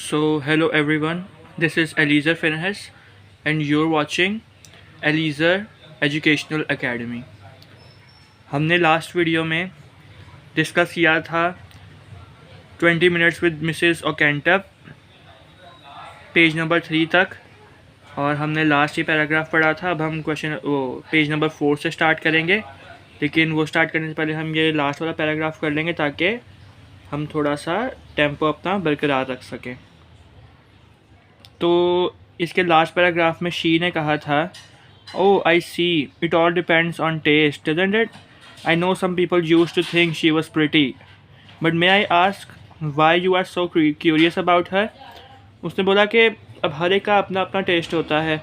So, hello everyone, this is Eliezer Finhes, and you're watching Eliezer Educational Academy. हमने last video में discuss किया था 20 minutes with Mrs Ockenden page number 3 तक, और हमने last ही paragraph पढ़ा था। अब हम पेज नंबर 4 से स्टार्ट करेंगे, लेकिन वो स्टार्ट करने से पहले हम ये लास्ट वाला पैराग्राफ कर लेंगे ताकि हम थोड़ा सा टेम्पो अपना बरकरार रख सकें। तो इसके लास्ट पैराग्राफ में शी ने कहा था, "Oh, I see. It all depends on taste, doesn't it? I know some people used to think she was pretty. But may I ask why you are so curious about her?" उसने बोला कि अब हर एक का अपना अपना test होता है।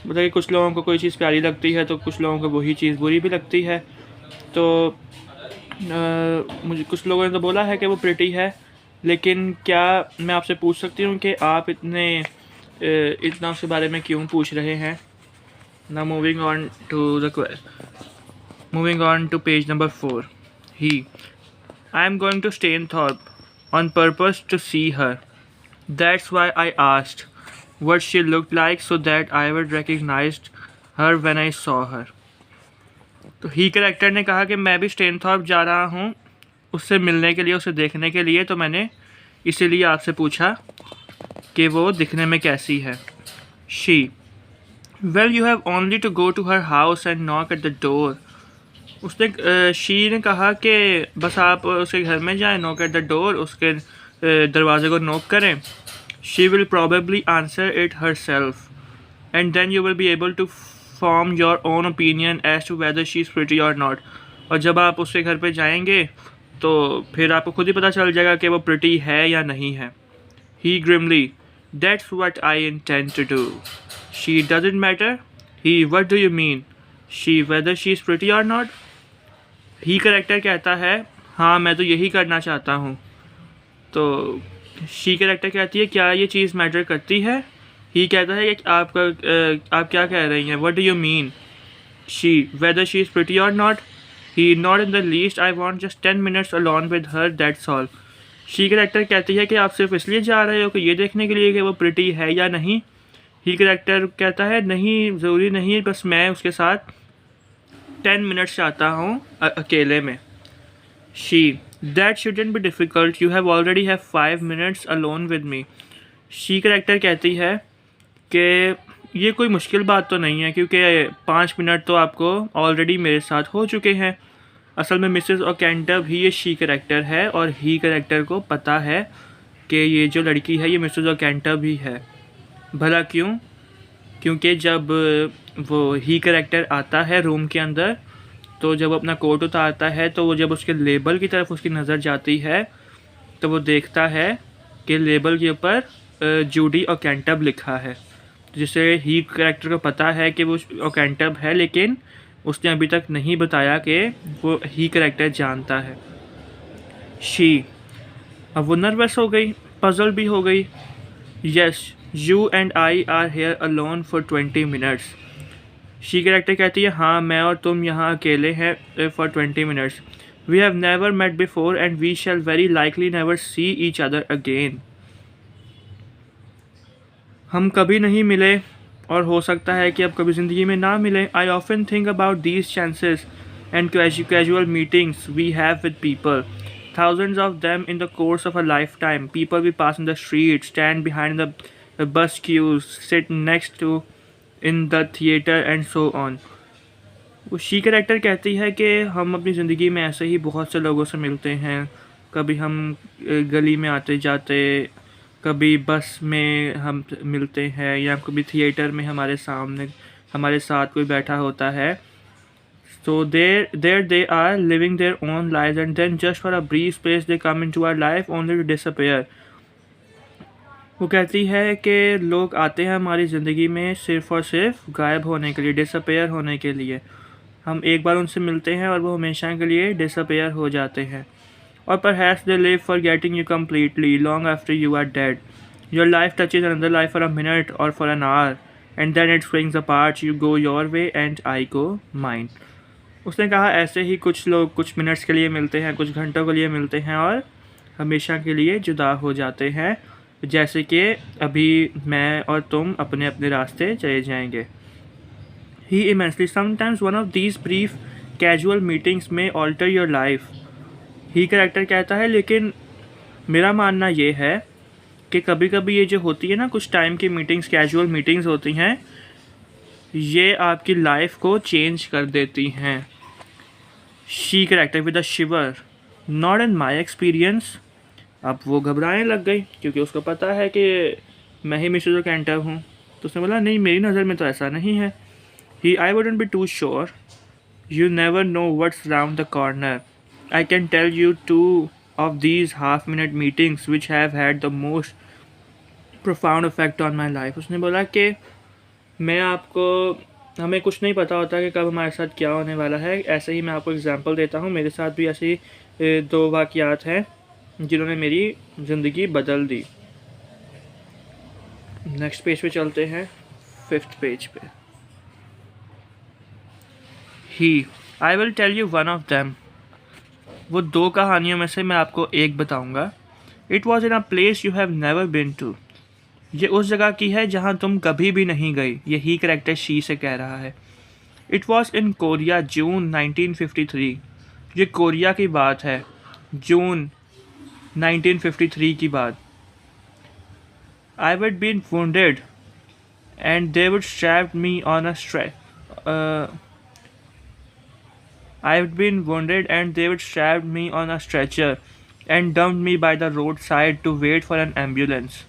मतलब कि कुछ लोगों को कोई चीज़ प्यारी लगती है तो कुछ लोगों को वही चीज़ बुरी भी लगती है। तो मुझे कुछ लोगों ने तो बोला है कि वो प्रिटी है, लेकिन क्या मैं आपसे पूछ सकती हूँ कि आप इतना उसके बारे में क्यों पूछ रहे हैं? Now moving on to page number 4. I am going to Stainthorpe on purpose to see her. That's why I asked what she looked like so that I would recognize her when I saw her. तो ही character ने कहा कि मैं भी स्टेनथॉर्प जा रहा हूँ उससे मिलने के लिए, उसे देखने के लिए, तो मैंने इसीलिए आपसे पूछा कि वो दिखने में कैसी है। She, well you have only to go to her house and knock at the door. She ने कहा कि बस आप उसके घर में जाएं, नॉक एट द डोर, उसके दरवाजे को नॉक करें। She will probably answer it herself and then you will be able to form your own opinion as to whether she is pretty or not. और जब आप उसके घर पे जाएंगे तो फिर आपको खुद ही पता चल जाएगा कि वो प्रिटी है या नहीं है। He grimly, "That's what I intend to do." She, "Doesn't matter." He, "What do you mean?" She, "Whether she is pretty or not." He character कहता है, हाँ मैं तो यही करना चाहता हूँ। तो she कैरेक्टर कहती है, क्या ये चीज़ मैटर करती है? He कहता है कि आप क्या कह रही हैं? What do you mean? She, "Whether she is pretty or not." He, "Not in the least. I want just 10 minutes alone with her, that's all." She character कहती है कि आप सिर्फ इसलिए जा रहे हो कि ये देखने के लिए कि वो प्रिटी है या नहीं। ही कैरेक्टर कहता है, नहीं, ज़रूरी नहीं, बस मैं उसके साथ 10 मिनट्स चाहता हूँ अकेले में। She, that shouldn't be difficult, you have already have 5 minutes alone with me. She character कहती है कि ये कोई मुश्किल बात तो नहीं है, क्योंकि 5 मिनट तो आपको ऑलरेडी मेरे साथ हो चुके हैं। असल में मिसेस ओकेंटप ही ये शी कैरेक्टर है, और ही कैरेक्टर को पता है कि ये जो लड़की है ये मिसेस ओकेंटप ही है। भला क्यों? क्योंकि जब वो ही कैरेक्टर आता है रूम के अंदर, तो जब अपना कोट उतारता है तो वो जब उसके लेबल की तरफ उसकी नज़र जाती है तो वो देखता है कि लेबल के ऊपर जूडी ओकेंटप लिखा है, जिसे ही कैरेक्टर को पता है कि वो ओकेंटप है, लेकिन उसने अभी तक नहीं बताया कि वो ही कैरेक्टर जानता है। शी, अब वो नर्वस हो गई, पजल भी हो गई। Yes, you and I are here alone for 20 minutes. She character कहती है, हाँ मैं और तुम यहाँ अकेले हैं for 20 minutes. We have never met before and we shall very likely never see each other again. हम कभी नहीं मिले और हो सकता है कि अब कभी ज़िंदगी में ना मिले। I often think about these chances and casual meetings we have with people, thousands of them in the course of a lifetime. People we pass in the street, stand behind the bus queues, sit next to in the theater and so on. वो she character कहती है कि हम अपनी ज़िंदगी में ऐसे ही बहुत से लोगों से मिलते हैं। कभी हम गली में आते जाते, कभी बस में हम मिलते हैं, या कभी थिएटर में हमारे साथ कोई बैठा होता है। So there they are living their own lives, and then just for a brief space they come into our life only to disappear. वो कहती है कि लोग आते हैं हमारी ज़िंदगी में सिर्फ़ और सिर्फ गायब होने के लिए, डिसअपेयर होने के लिए। हम एक बार उनसे मिलते हैं और वो हमेशा के लिए डिसअपेयर हो जाते हैं। और perhaps they live forgetting you completely long after you are dead. Your life touches another life for a minute or for an hour, and then it springs apart. You go your way and I go mine. उसने कहा, ऐसे ही कुछ लोग कुछ minutes के लिए मिलते हैं, कुछ घंटों के लिए मिलते हैं और हमेशा के लिए जुदा हो जाते हैं। जैसे कि अभी मैं और तुम अपने अपने रास्ते चले जाएंगे। He immensely sometimes one of these brief casual meetings में alter your life. He character कहता है, लेकिन मेरा मानना ये है कि कभी कभी ये जो होती है ना, कुछ टाइम की मीटिंग्स, कैजुअल मीटिंग्स होती हैं, ये आपकी लाइफ को चेंज कर देती हैं। She character with a shiver, not in my experience. अब वो घबराने लग गई क्योंकि उसको पता है कि मैं ही मिस्टर कैंटर हूँ। तो उसने बोला, नहीं, मेरी नज़र में तो ऐसा नहीं है। He I wouldn't be too sure, you never know what's round the corner. I can tell you two of these half-minute meetings which have had the most profound effect on my life. उसने बोला कि मैं आपको, हमें कुछ नहीं पता होता कि कब हमारे साथ क्या होने वाला है। ऐसे ही मैं आपको एग्जांपल देता हूँ, मेरे साथ भी ऐसी दो वाक़यात हैं जिन्होंने मेरी ज़िंदगी बदल दी। नेक्स्ट पेज पे चलते हैं, 5th पेज पे। He, I will tell you one of them. वो दो कहानियों में से मैं आपको एक बताऊंगा। It was in a place you have never been to. ये उस जगह की है जहाँ तुम कभी भी नहीं गई। यही कैरेक्टर शी से कह रहा है। इट वॉज इन कोरिया, जून 1953। ये कोरिया की बात है, जून 1953 की बात। I would been wounded and they would strap me on a I had been wounded and they would strap me on a stretcher and dumped me by the roadside to wait for an ambulance.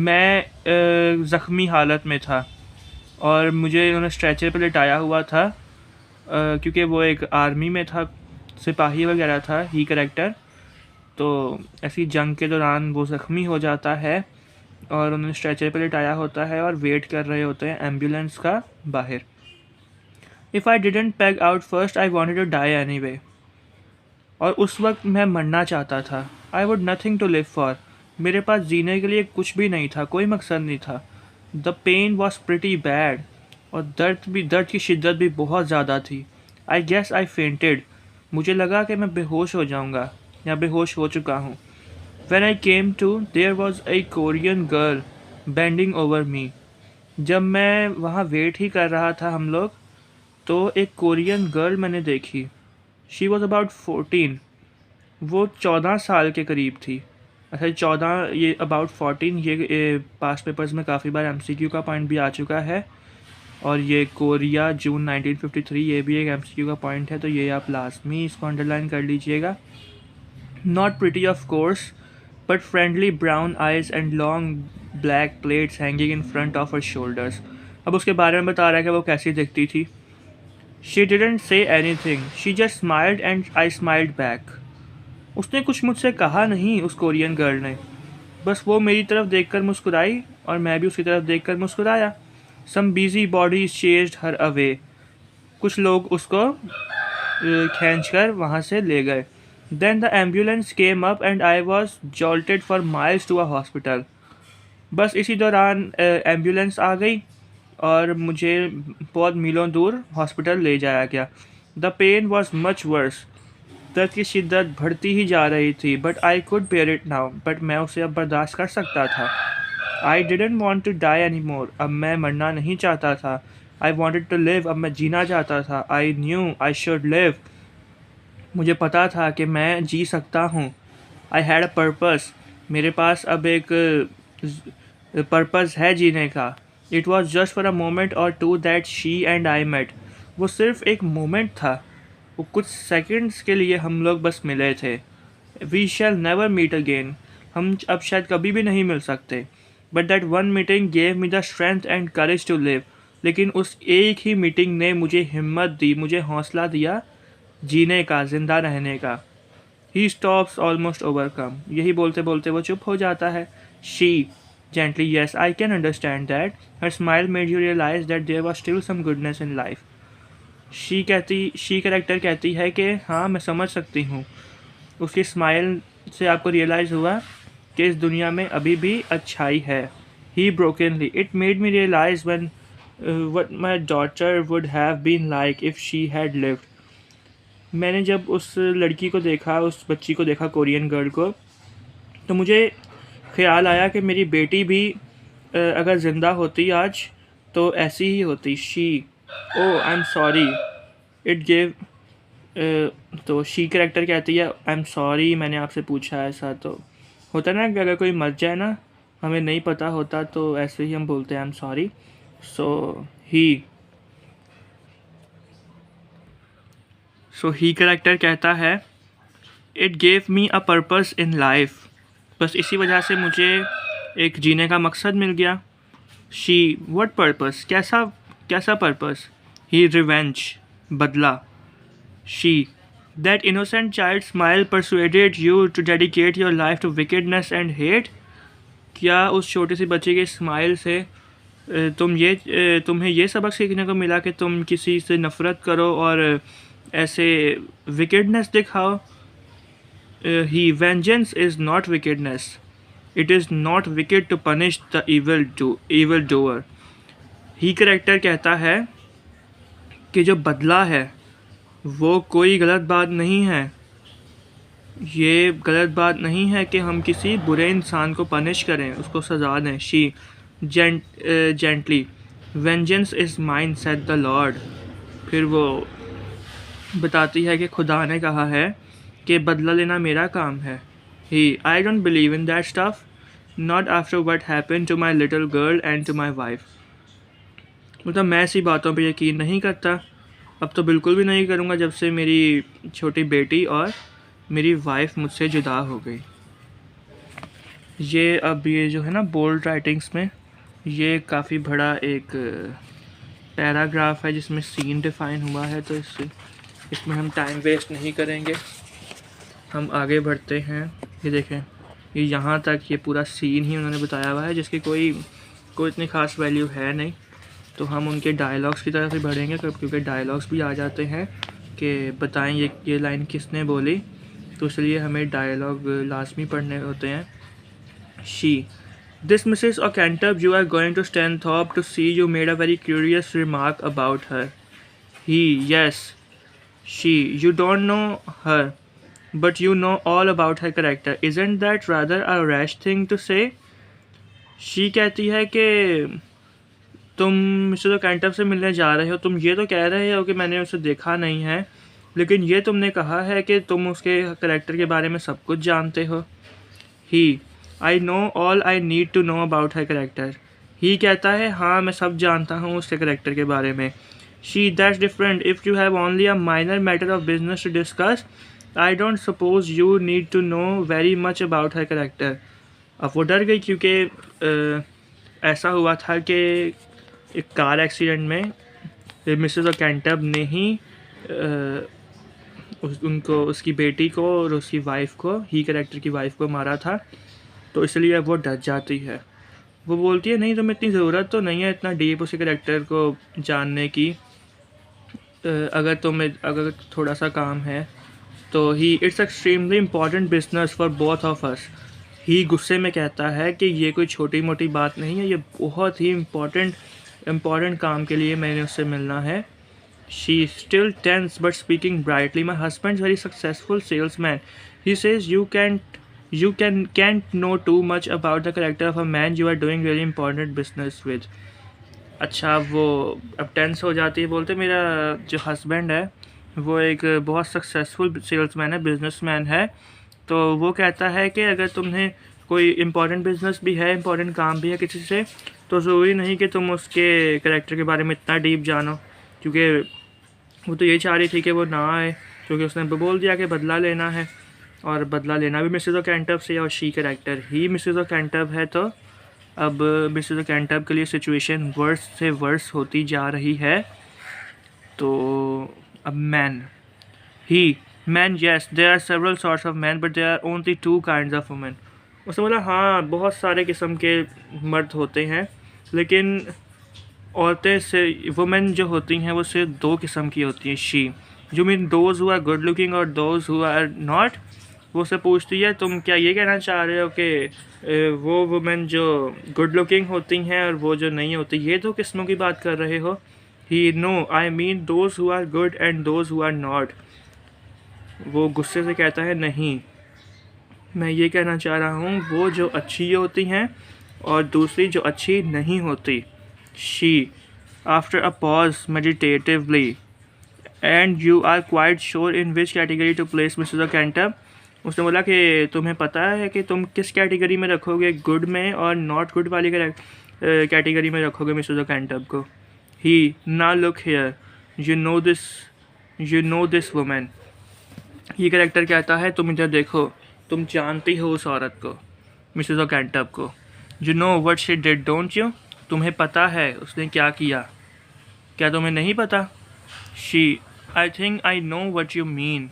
मैं ज़ख्मी हालत में था और मुझे उन्होंने stretcher पर लिटाया हुआ था क्योंकि वो एक आर्मी में था, सिपाही वगैरह था ही कैरेक्टर। तो ऐसी जंग के दौरान वो ज़ख्मी हो जाता है और उन्होंने स्ट्रेचर पर लिटाया होता है और वेट कर रहे होते हैं एम्बुलेंस का बाहर। If I didn't peg out first, I wanted to die anyway. और उस वक्त मैं मरना चाहता था। I would nothing to live for. मेरे पास जीने के लिए कुछ भी नहीं था, कोई मकसद नहीं था। The pain was pretty bad. और दर्द की शिद्दत भी बहुत ज़्यादा थी। I guess I fainted. मुझे लगा कि मैं बेहोश हो जाऊँगा या बेहोश हो चुका हूँ। When I came to, there was a Korean girl bending over me. जब मैं वहाँ वेट ही कर रहा था हम लोग, तो एक कोरियन गर्ल मैंने देखी। She was about 14। वो 14 साल के करीब थी। अच्छा, 14, ये अबाउट 14, ये पास्ट पेपर्स में काफ़ी बार MCQ का पॉइंट भी आ चुका है। और ये कोरिया, जून 1953, ये भी एक MCQ का पॉइंट है, तो ये आप लाजमी इसको अंडरलाइन कर लीजिएगा। Not pretty of course, but friendly brown eyes and long black plates hanging in front of her shoulders. अब उसके बारे में बता रहा है कि वो कैसी दिखती थी। She didn't say anything. She just smiled and I smiled back. उसने कुछ मुझसे कहा नहीं, उस कोरियन गर्ल ने। बस वो मेरी तरफ देखकर मुस्कुराई और मैं भी उसकी तरफ देखकर मुस्कुराया। Some busy bodies chased her away. कुछ लोग उसको खींचकर वहाँ से ले गए। Then the ambulance came up and I was jolted for miles to a hospital. बस इसी दौरान एम्बुलेंस आ गई और मुझे बहुत मीलों दूर हॉस्पिटल ले जाया गया। The pain was much worse. दर्द की शिद्दत बढ़ती ही जा रही थी। But I could bear it now. But मैं उसे अब बर्दाश्त कर सकता था। I didn't want to die any more. अब मैं मरना नहीं चाहता था। I wanted to live. अब मैं जीना चाहता था। I knew I should live. मुझे पता था कि मैं जी सकता हूँ। I had a purpose. मेरे पास अब एक पर्पस है जीने का। It was just for a moment और to that she and I met. वो सिर्फ एक मोमेंट था, वो कुछ सेकंड्स के लिए हम लोग बस मिले थे। We shall never meet again. हम अब शायद कभी भी नहीं मिल सकते। But that one meeting gave me the strength and courage to live. लेकिन उस एक ही मीटिंग ने मुझे हिम्मत दी, मुझे हौसला दिया जीने का, ज़िंदा रहने का। ही स्टॉप्स ऑलमोस्ट ओवरकम। यही बोलते बोलते वो चुप हो जाता है। She gently, yes, I can understand that. Her smile made you realize that there was still some goodness in life. She character कहती है कि हाँ, मैं समझ सकती हूँ। उसकी स्माइल से आपको रियलाइज़ हुआ कि इस दुनिया में अभी भी अच्छाई है। ही brokenly, it made me realize when what my daughter would have been like if she had lived. मैंने जब उस लड़की को देखा, उस बच्ची को देखा, कोरियन गर्ल को, तो मुझे ख्याल आया कि मेरी बेटी भी अगर ज़िंदा होती आज तो ऐसी ही होती। She, oh I am sorry, it gave, तो शी कैरेक्टर कहती है आई एम सॉरी, मैंने आपसे पूछा ऐसा। तो होता है ना कि अगर कोई मर जाए ना, हमें नहीं पता होता, तो ऐसे ही हम बोलते हैं आई am sorry. So he so he character कहता है it gave me a purpose in life, बस इसी वजह से मुझे एक जीने का मकसद मिल गया। शी, व्हाट पर्पस, कैसा कैसा पर्पस? ही, रिवेंज, बदला। She, that innocent child smile persuaded you to dedicate your life to wickedness and hate. क्या उस छोटे से बच्चे के स्माइल से तुम्हें ये सबक सीखने को मिला कि तुम किसी से नफ़रत करो और ऐसे विकेडनेस दिखाओ? He, vengeance is not wickedness, it is not wicked to punish the evil doer। He character कहता है कि जो बदला है वो कोई गलत बात नहीं है, ये गलत बात नहीं है कि हम किसी बुरे इंसान को पनिश करें, उसको सज़ा दें। She, gently, vengeance is mine said the Lord. फिर वो बताती है कि खुदा ने कहा है कि बदला लेना मेरा काम है। He, I don't believe in that stuff, not after what happen to my little girl and to my wife. मतलब मैं ऐसी बातों पे यकीन नहीं करता, अब तो बिल्कुल भी नहीं करूँगा जब से मेरी छोटी बेटी और मेरी वाइफ मुझसे जुदा हो गई। ये जो है ना बोल्ड राइटिंग्स में ये काफ़ी बड़ा एक पैराग्राफ है जिसमें सीन डिफ़ाइन हुआ है, तो इसमें हम टाइम वेस्ट नहीं करेंगे, हम आगे बढ़ते हैं। ये देखें, ये यहाँ तक ये पूरा सीन ही उन्होंने बताया हुआ है जिसकी कोई इतनी ख़ास वैल्यू है नहीं। तो हम उनके डायलॉग्स की तरफ ही बढ़ेंगे क्योंकि डायलॉग्स भी आ जाते हैं कि बताएं ये लाइन किसने बोली, तो इसलिए हमें डायलॉग लाजमी पढ़ने होते हैं। She, this Mrs Ockenden you are going to Stanthorpe to see you made a very curious remark about her. He, yes. She, you don't know her, but you know all about her character. Isn't that rather a rash thing to say? She कहती है कि तुम mister ओकेंटब से मिलने जा रहे हो, तुम ये तो कह रहे हो कि मैंने उसे देखा नहीं है, लेकिन ये तुमने कहा है कि तुम उसके करैक्टर के बारे में सब कुछ जानते हो। He, I know all I need to know about her character. He कहता है हाँ मैं सब जानता हूँ उसके करैक्टर के बारे में। She, that's different. If you have only a minor matter of business to discuss, I don't suppose you need to know very much about her character. अब वो डर गई क्योंकि ऐसा हुआ था कि एक कार एक्सीडेंट में मिसेस ओकेंटब ने ही उसकी बेटी को और उसकी वाइफ को, ही कैरेक्टर की वाइफ को मारा था, तो इसलिए वो डर जाती है। वो बोलती है नहीं तुम्हें इतनी ज़रूरत तो नहीं है इतना डीप उसके कैरेक्टर को जानने की, अगर थोड़ा सा काम है तो he, it's extremely important business for both of us. He गुस्से में कहता है कि ये कोई छोटी मोटी बात नहीं है, ये बहुत ही इम्पॉर्टेंट काम के लिए मैंने उससे मिलना है। She, still tense but speaking brightly, my husband very successful salesman, he says you can't know too much about the character of a man you are doing really important business with। अच्छा, वो अब tense हो जाती है, बोलते मेरा जो husband है वो एक बहुत सक्सेसफुल सेल्समैन है, बिजनेसमैन है, तो वो कहता है कि अगर तुम्हें कोई इम्पोर्टेंट बिजनेस भी है, इम्पोर्टेंट काम भी है किसी से, तो ज़रूरी नहीं कि तुम उसके कैरेक्टर के बारे में इतना डीप जानो, क्योंकि वो तो ये चाह रही थी कि वो ना आए, क्योंकि उसने बोल दिया कि बदला लेना है, और बदला लेना भी मिसेस ओकेंटब से, और शी कैरेक्टर ही मिसेस ओकेंटब है। तो अब मिसेस ओकेंटब के लिए सिचुएशन वर्स से वर्स होती जा रही है। तो अब man, yes there are several sorts of man but there are only 2 kinds of women. उसने बोला हाँ बहुत सारे किस्म के मर्द होते हैं, लेकिन औरतें से वुमेन जो होती हैं वो सिर्फ 2 किस्म की होती हैं। She, you mean those who are good looking or those who are not. वो से पूछती है तुम क्या ये कहना चाह रहे हो कि वो वुमेन जो गुड लुकिंग होती हैं और वो जो नहीं होती, ये 2 किस्मों की बात कर रहे हो? He, no I mean those who are good and those who are not. वो गुस्से से कहता है नहीं, मैं ये कहना चाह रहा हूँ वो जो अच्छी होती हैं और दूसरी जो अच्छी नहीं होती। She after a pause meditatively and you are quite sure in which category to place Mrs Ockenden. उसने बोला कि तुम्हें पता है कि तुम किस कैटेगरी में रखोगे, गुड में और नॉट गुड वाली कैटेगरी में रखोगे मिसेस ओकेंटम को। ही ना look here, you know this women. ये कैरेक्टर कहता है तुम इधर देखो, तुम जानती हो उस औरत को, मिसेस ओकेंटम को। You know what she did don't you, तुम्हें पता है उसने क्या किया, क्या तुम्हें नहीं पता। She I think I know what you mean.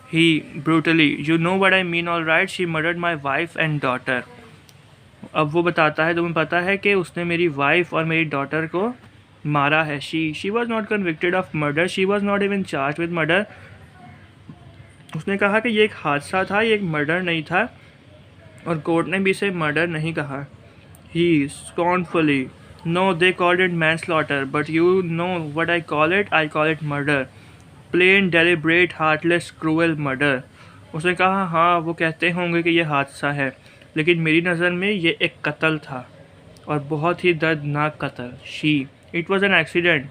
He brutally you know what I mean all right, she murdered my wife and daughter. अब वो बताता है तुम्हें पता है कि उसने मेरी वाइफ और मेरी डॉटर को मारा है। She was not convicted of murder, she was not even charge with murder. उसने कहा कि ये एक हादसा था, ये एक मर्डर नहीं था और कोर्ट ने भी इसे मर्डर नहीं कहा। He scornfully no they called it manslaughter but you know what I call it murder, plain deliberate heartless cruel murder. उसने कहा हाँ वो कहते होंगे कि यह हादसा है, लेकिन मेरी नज़र में ये एक कत्ल था और बहुत ही दर्दनाक कत्ल। She it was an accident.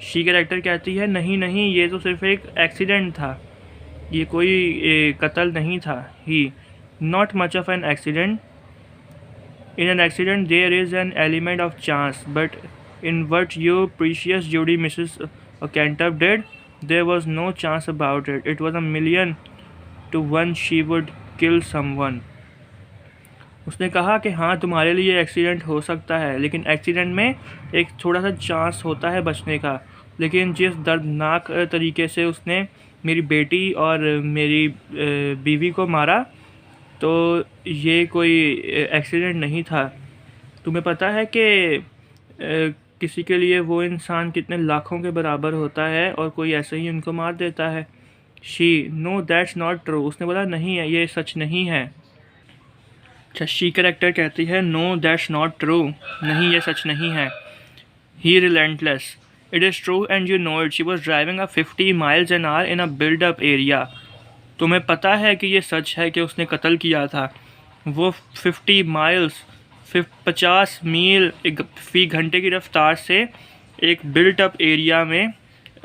She character कहती है नहीं नहीं ये तो सिर्फ एक एक्सीडेंट था, ये कोई कत्ल नहीं था। He not much of an accident, in an accident there is an element of chance but in what your precious Judy Mrs Ockenden did there was no chance about it, it was 1,000,000 to 1 she would kill someone. उसने कहा कि हाँ तुम्हारे लिए accident हो सकता है, लेकिन एक्सीडेंट में एक थोड़ा सा चांस होता है बचने का, लेकिन जिस दर्दनाक तरीके से उसने मेरी बेटी और मेरी बीवी को मारा तो ये कोई एक्सीडेंट नहीं था। तुम्हें पता है कि किसी के लिए वो इंसान कितने लाखों के बराबर होता है और कोई ऐसे ही उनको मार देता है। She know that's not true, उसने बोला नहीं है ये सच नहीं है। अच्छा शी कैरेक्टर कहती है नो दैट्स नॉट ट्रू, नहीं ये सच नहीं है। He relentless it is true and you know it, she was driving a 50 miles an hour in a buildup area. तुम्हें पता है कि ये सच है कि उसने कत्ल किया था। वो 50 miles 50 मील फी घंटे की रफ्तार से एक बिल्टअप एरिया में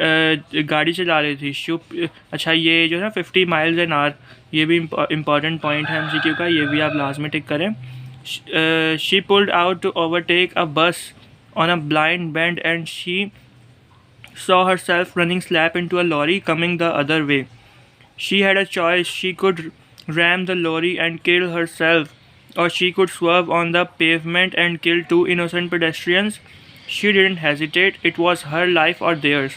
गाड़ी चला रही थी। शुभ अच्छा ये जो है 50 miles an hour ये भी इम्पॉर्टेंट पॉइंट है एमसीक्यू का, ये भी आप लाजमी टिक करें। She pulled out to overtake a bus on a blind bend and she saw herself running slap into a lorry coming the other way. She had a choice, she could ram the lorry and kill herself, or she could swerve on the pavement and kill 2 innocent pedestrians. She didn't hesitate, it was her life or theirs.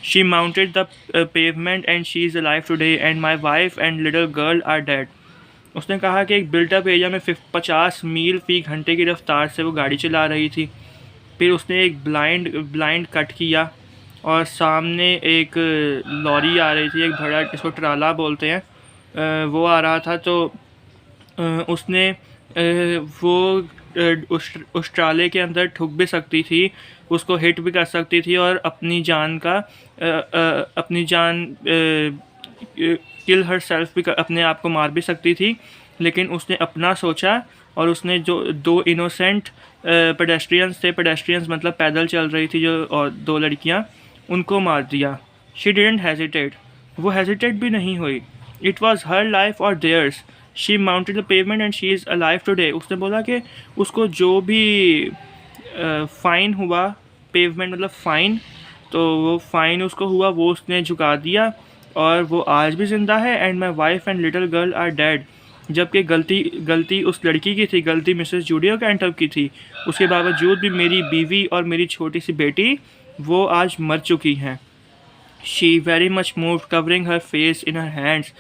She mounted the pavement and she is alive today and my wife and little girl are dead. उसने कहा कि एक built up area में 50 मील फी घंटे की रफ्तार से वो गाड़ी चला रही थी। फिर उसने एक ब्लाइंड कट किया और सामने एक लॉरी आ रही थी, एक बड़ा इसको ट्राला बोलते हैं, वो आ रहा था। तो उसने वो उस ट्राले के अंदर ठुक भी सकती थी, उसको हिट भी कर सकती थी और अपनी जान किल हर सेल्फ भी अपने आप को मार भी सकती थी, लेकिन उसने अपना सोचा और उसने जो 2 इनोसेंट पेडेस्ट्रियंस थे, पेडेस्ट्रियंस मतलब पैदल चल रही थी जो, और 2 लड़कियाँ, उनको मार दिया। शी डिडंट हेजिटेट, वो हेजिटेट भी नहीं हुई। It was her life or theirs, she mounted the pavement and she is alive today. उसने बोला कि उसको जो भी फ़ाइन हुआ, पेवमेंट मतलब फ़ाइन, तो वो फ़ाइन उसको हुआ वो उसने झुका दिया और वो आज भी ज़िंदा है। And my wife and little girl are dead, जबकि गलती उस लड़की की थी, गलती मिसेस जूडी ओकेंटम की थी। उसके बावजूद भी मेरी बीवी और मेरी छोटी सी बेटी वो आज मर चुकी हैं। She very much moved covering her face in her hands.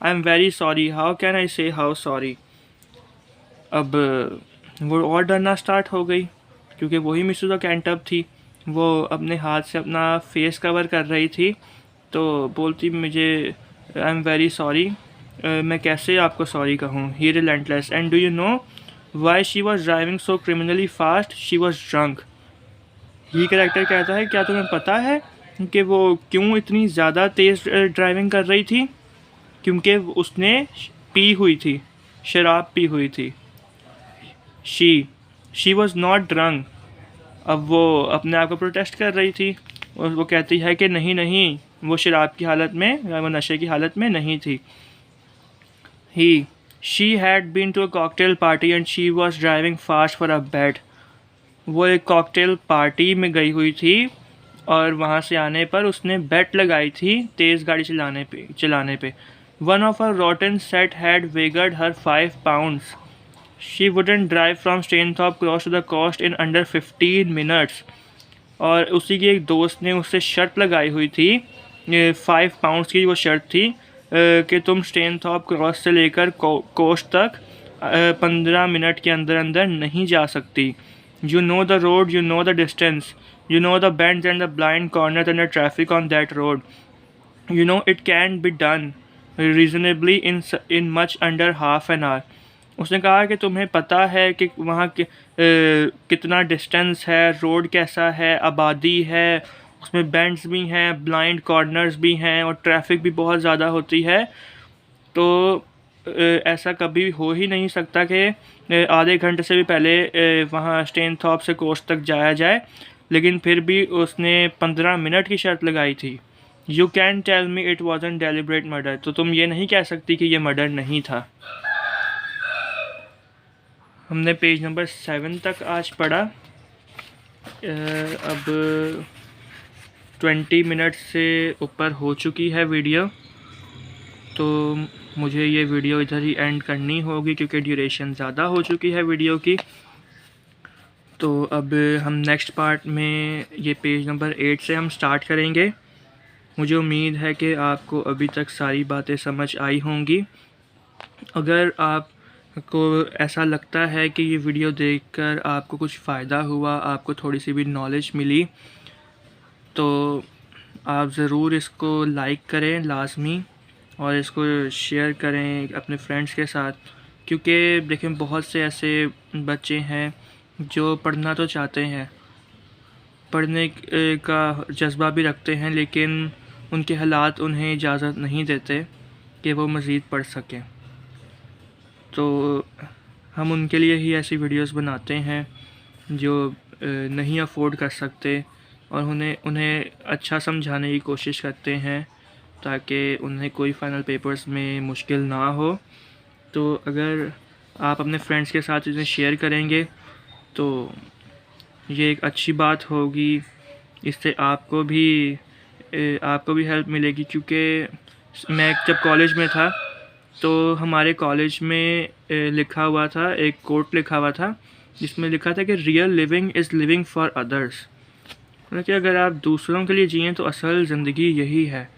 I am very sorry, how can I से हाउ सॉरी। अब वो और डरना स्टार्ट हो गई क्योंकि वही मिसेस ओकेंटम थी, वो अपने हाथ से अपना फेस कवर कर रही थी। तो बोलती मुझे आई एम वेरी सॉरी, मैं कैसे आपको सॉरी कहूँ। He relentless and do you know why she was driving so criminally fast, she was drunk. ये कैरेक्टर कहता है क्या तुम्हें पता है कि वो क्यों इतनी ज़्यादा तेज़ ड्राइविंग कर रही थी। क्योंकि उसने पी हुई थी, शराब पी हुई थी। She was not drunk. अब वो अपने आप को प्रोटेस्ट कर रही थी और वो कहती है कि नहीं, वो शराब की हालत में या वो नशे की हालत में नहीं थी। She had been to a cocktail party and she was driving fast for a bet. वो एक कॉकटेल पार्टी में गई हुई थी और वहाँ से आने पर उसने बेट लगाई थी तेज़ गाड़ी चलाने पे। One of her rotten set had wagered her 5 pounds. She wouldn't drive from Stanthorpe cross to the coast in under 15 minutes। और उसी की एक दोस्त ने उससे शर्त लगाई हुई थी, 5 pounds की वो शर्त थी कि तुम स्टेनथॉर्प क्रॉस से लेकर कोस्ट तक 15 मिनट के अंदर अंदर नहीं जा सकती। You know the road, you know the distance, you know the bends and the blind corners and the traffic on that road. You know it can be done reasonably in much under half an hour. उसने कहा कि तुम्हें पता है कि वहाँ कितना distance है, रोड कैसा है, आबादी है, उसमें बेंड्स भी हैं, ब्लाइंड कॉर्नर्स भी हैं और ट्रैफिक भी बहुत ज़्यादा होती है। तो ऐसा कभी हो ही नहीं सकता कि आधे घंटे से भी पहले वहाँ स्टेनथॉर्प से कोस्ट तक जाया जाए, लेकिन फिर भी उसने 15 मिनट की शर्त लगाई थी। You can tell me it wasn't deliberate murder. तो तुम ये नहीं कह सकती कि ये मर्डर नहीं था। हमने पेज नंबर 7 तक आज पढ़ा। अब 20 मिनट से ऊपर हो चुकी है वीडियो, तो मुझे ये वीडियो इधर ही एंड करनी होगी क्योंकि ड्यूरेशन ज़्यादा हो चुकी है वीडियो की। तो अब हम नेक्स्ट पार्ट में ये पेज नंबर 8 से हम स्टार्ट करेंगे। मुझे उम्मीद है कि आपको अभी तक सारी बातें समझ आई होंगी। अगर आपको ऐसा लगता है कि ये वीडियो देखकर आपको कुछ फ़ायदा हुआ, आपको थोड़ी सी भी नॉलेज मिली, तो आप ज़रूर इसको लाइक करें लाजमी, और इसको शेयर करें अपने फ्रेंड्स के साथ। क्योंकि देखें, बहुत से ऐसे बच्चे हैं जो पढ़ना तो चाहते हैं, पढ़ने का जज्बा भी रखते हैं, लेकिन उनके हालात उन्हें इजाज़त नहीं देते कि वो मज़ीद पढ़ सकें। तो हम उनके लिए ही ऐसी वीडियोस बनाते हैं जो नहीं अफोर्ड कर सकते, और उन्हें अच्छा समझाने की कोशिश करते हैं ताकि उन्हें कोई फ़ाइनल पेपर्स में मुश्किल ना हो। तो अगर आप अपने फ्रेंड्स के साथ इसे शेयर करेंगे तो ये एक अच्छी बात होगी। इससे आपको भी हेल्प मिलेगी। क्योंकि मैं जब कॉलेज में था तो हमारे कॉलेज में लिखा हुआ था, एक कोट लिखा हुआ था जिसमें लिखा था कि real living is living for others. मतलब कि अगर आप दूसरों के लिए जिएँ तो असल ज़िंदगी यही है।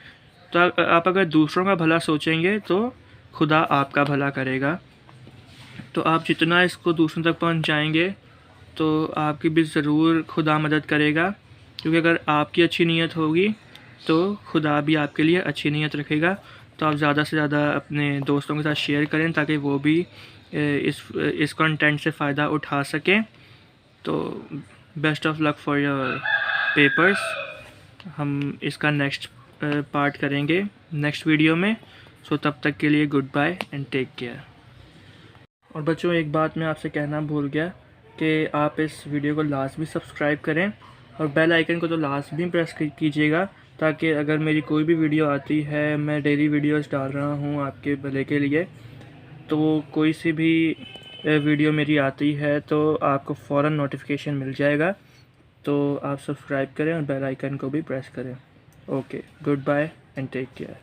तो आप अगर दूसरों का भला सोचेंगे तो खुदा आपका भला करेगा। तो आप जितना इसको दूसरों तक पहुंचाएंगे तो आपकी भी ज़रूर खुदा मदद करेगा। क्योंकि अगर आपकी अच्छी नीयत होगी तो खुदा भी आपके लिए अच्छी नीयत रखेगा। तो आप ज़्यादा से ज़्यादा अपने दोस्तों के साथ शेयर करें ताकि वो भी इस कंटेंट से फ़ायदा उठा सकें। तो best of luck for your papers. हम इसका नेक्स्ट पार्ट करेंगे नेक्स्ट वीडियो में। सो तब तक के लिए goodbye and take care. और बच्चों, एक बात मैं आपसे कहना भूल गया कि आप इस वीडियो को लाजमी सब्सक्राइब करें और बेल आइकन को तो लाजमी प्रेस कीजिएगा, ताकि अगर मेरी कोई भी वीडियो आती है, मैं डेली वीडियोस डाल रहा हूँ आपके भले के लिए, तो कोई सी भी वीडियो मेरी आती है तो आपको फ़ौरन नोटिफिकेशन मिल जाएगा। तो आप सब्सक्राइब करें और बेल आइकन को भी प्रेस करें। Okay, goodbye and take care.